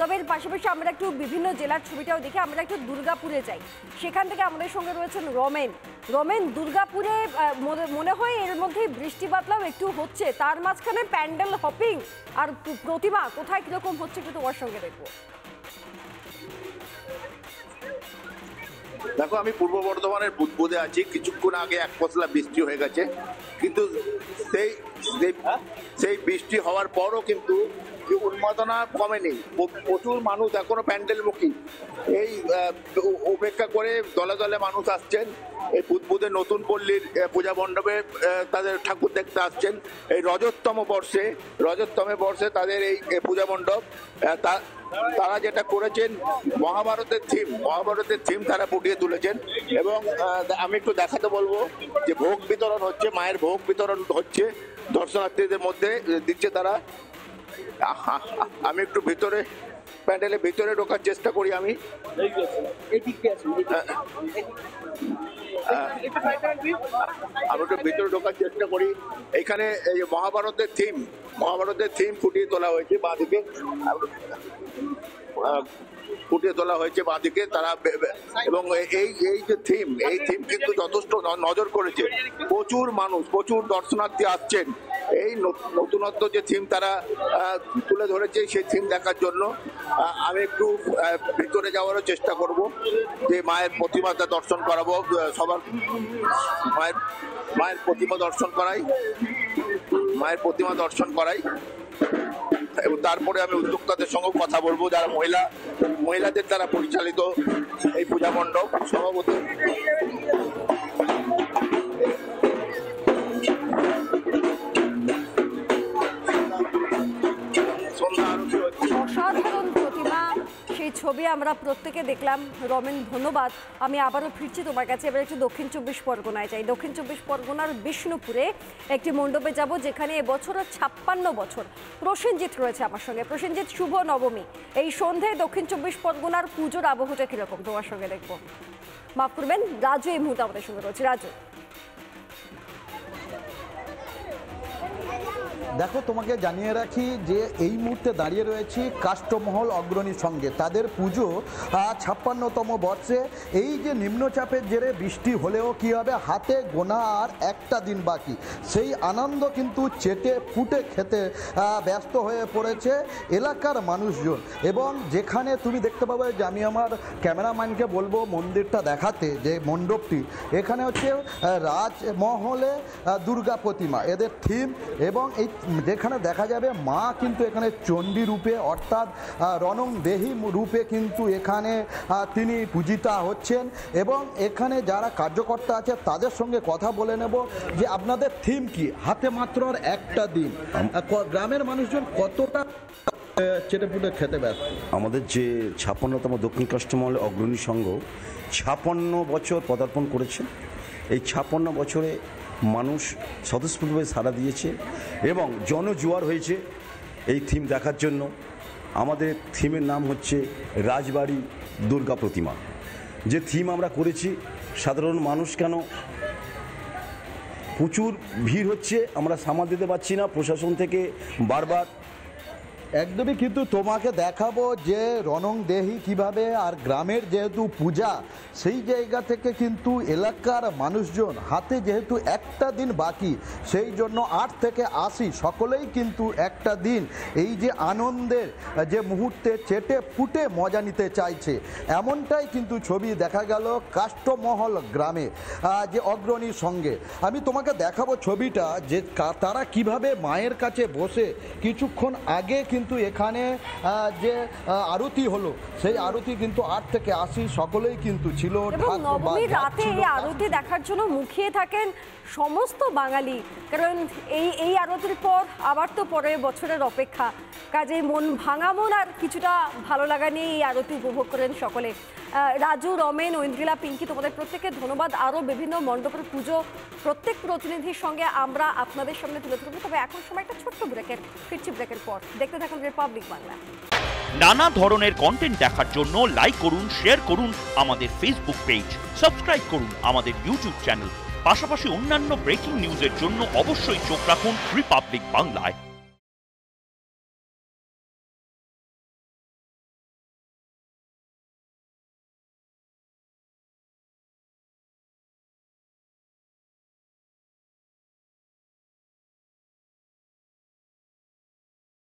তবে এর পাশাপাশি আমরা একটু বিভিন্ন জেলার ছবিটাও দেখি, আমরা একটু দুর্গাপুরে যাই। সেখান থেকে আমাদের সঙ্গে রয়েছেন রমেন। দুর্গাপুরে মনে হয় এর মধ্যেই বৃষ্টি বাদলাও একটু হচ্ছে, তার মাঝখানে প্যান্ডেল হপিং আর প্রতিমা কোথায় কিরকম হচ্ছে একটু তোমার সঙ্গে দেখবো। দেখো, আমি পূর্ব বর্ধমানের বুদবুদে আছি। কিছুক্ষণ আগে এক পশলা বৃষ্টি হয়ে গেছে, কিন্তু সেই বৃষ্টি হওয়ার পরও কিন্তু উন্মাদনা কমেনি। প্রচুর মানুষ এখনো প্যান্ডেলমুখী, এই উপেক্ষা করে দলে দলে মানুষ আসছেন। এই বুদবুদের নতুন পল্লীর পূজা মণ্ডপে তাদের ঠাকুর দেখতে আসছেন। এই রজততমে বর্ষে তাদের এই পূজা মণ্ডপ, তারা যেটা করেছেন মহাভারতের থিম তারা ফুটিয়ে তুলেছেন। এবং আমি একটু দেখাতে বলবো যে ভোগ বিতরণ হচ্ছে, মায়ের ভোগ বিতরণ হচ্ছে দর্শনার্থীদের মধ্যে দিচ্ছে তারা। আমি একটু প্যান্ডেলের ভিতরে ঢোকার চেষ্টা করি। আমি একটু ভিতরে ঢোকার চেষ্টা করি। এখানে এই মহাভারতের থিম ফুটিয়ে তোলা হয়েছে বাঁদিকে, তারা। এবং এই যে থিম কিন্তু যথেষ্ট নজর করেছে। প্রচুর দর্শনার্থী আসছেন এই নতুনত্ব যে থিম তারা তুলে ধরেছে সেই থিম দেখার জন্য। আমি একটু ভিতরে যাওয়ারও চেষ্টা করব, যে মায়ের প্রতিমাটা দর্শন করাবো সবার। মায়ের প্রতিমা দর্শন করাই এবং তারপরে আমি উদ্যোক্তাদের সঙ্গে কথা বলবো, যারা মহিলাদের দ্বারা পরিচালিত এই পূজা মণ্ডপ। সভাপতি অসাধারণ প্রতিমা, সেই ছবি আমরা প্রত্যেকে দেখলাম। রমেন, ধন্যবাদ। আমি আবারও ফিরছি তোমার কাছে। এবার একটু দক্ষিণ 24 পরগনায় যাই। দক্ষিণ 24 পরগনার বিষ্ণুপুরে একটি মণ্ডপে যাব, যেখানে এবছর 56 বছর। প্রসেনজিৎ রয়েছে আমার সঙ্গে। প্রসেনজিৎ, শুভ নবমী। এই সন্ধ্যায় দক্ষিণ 24 পরগনার পুজোর আবহটা কিরকম তোমার সঙ্গে দেখবো। মাফ করবেন, রাজু এই মুহূর্তে আমাদের সঙ্গে রয়েছে। রাজু, দেখো, তোমাকে জানিয়ে রাখি যে এই মুহূর্তে দাঁড়িয়ে রয়েছি কাষ্টমহল অগ্রণীর সঙ্গে। তাদের পুজো 56তম বর্ষে। এই যে নিম্নচাপের জেরে বৃষ্টি হলেও কি হবে, হাতে গোনা আর একটা দিন বাকি। সেই আনন্দ কিন্তু চেটে পুটে খেতে ব্যস্ত হয়ে পড়েছে এলাকার মানুষজন। এবং যেখানে তুমি দেখতে পাবে যে আমি আমার ক্যামেরাম্যানকে বলবো মন্দিরটা দেখাতে, যে মণ্ডপটি এখানে হচ্ছে রাজমহলে দুর্গা প্রতিমা এদের থিম। এবং এই যেখানে দেখা যাবে মা কিন্তু এখানে চণ্ডী রূপে অর্থাৎ রণং দেহী রূপে কিন্তু এখানে তিনি পূজিতা হচ্ছেন। এবং এখানে যারা কার্যকর্তা আছে তাদের সঙ্গে কথা বলে নেব যে আপনাদের থিম কি। হাতে মাত্র আর একটা দিন, গ্রামের মানুষজন কতটা চেটেপুটে খেতে ব্যস্ত। আমাদের যে 56তম দক্ষিণ কাষ্টমহল অগ্রণী সংঘ 56 বছর পদার্পণ করেছে। এই 56 বছরে মানুষ স্বতঃস্ফূর্তভাবে সাড়া দিয়েছে এবং জনজোয়ার হয়েছে এই থিম দেখার জন্য। আমাদের থিমের নাম হচ্ছে রাজবাড়ি দুর্গা প্রতিমা। যে থিম আমরা করেছি, সাধারণ মানুষ কেন প্রচুর ভিড় হচ্ছে, আমরা সামাল দিতে পারছি না। প্রশাসন থেকে বারবার একদমই, কিন্তু তোমাকে দেখাবো যে রণং দেহি কিভাবে, আর গ্রামের যেহেতু পূজা সেই জায়গা থেকে কিন্তু এলাকার মানুষজন হাতে যেহেতু একটা দিন বাকি, সেই জন্য 8 থেকে 80 সকলেই কিন্তু একটা দিন এই যে আনন্দের যে মুহূর্তে চেটে ফুটে মজা নিতে চাইছে। এমনটাই কিন্তু ছবি দেখা গেল কাষ্টমহল গ্রামে যে অগ্রণীর সঙ্গে। আমি তোমাকে দেখাবো ছবিটা, যে তারা কিভাবে মায়ের কাছে বসে কিছুক্ষণ আগে কিন্তু এখানে যে আরতি হলো, সেই আরতি কিন্তু 8 থেকে 80 সকলেই কিন্তু ছিল। নবমীর রাতে এই আরতি দেখার জন্য মুখিয়ে থাকেন সমস্ত বাঙালি, কারণ এই আরতির পর আবার তো পরের বছরের অপেক্ষা। কাজে মন ভাঙা মন আর কিছুটা ভালো লাগা নিয়ে এই আরতি উপভোগ করেন সকলে। রাজু, রমেন, ঐন্দ্রিলা, পিঙ্কি, তোমাদের প্রত্যেককে ধন্যবাদ। আরও বিভিন্ন মণ্ডপের পুজো প্রত্যেক প্রতিনিধির সঙ্গে আমরা আপনাদের সামনে তুলে ধরবো। তবে এখন সময় একটা ছোট্ট ব্রেকের, ফিরছি ব্রেকের পর। দেখতে থাকুন রিপাবলিক বাংলা। নানা ধরনের কন্টেন্ট দেখার জন্য লাইক করুন, শেয়ার করুন আমাদের ফেসবুক পেজ, সাবস্ক্রাইব করুন আমাদের ইউটিউব চ্যানেল। পাশাপাশি অন্যান্য ব্রেকিং নিউজের জন্য অবশ্যই চোখ রাখুন রিপাবলিক বাংলায়।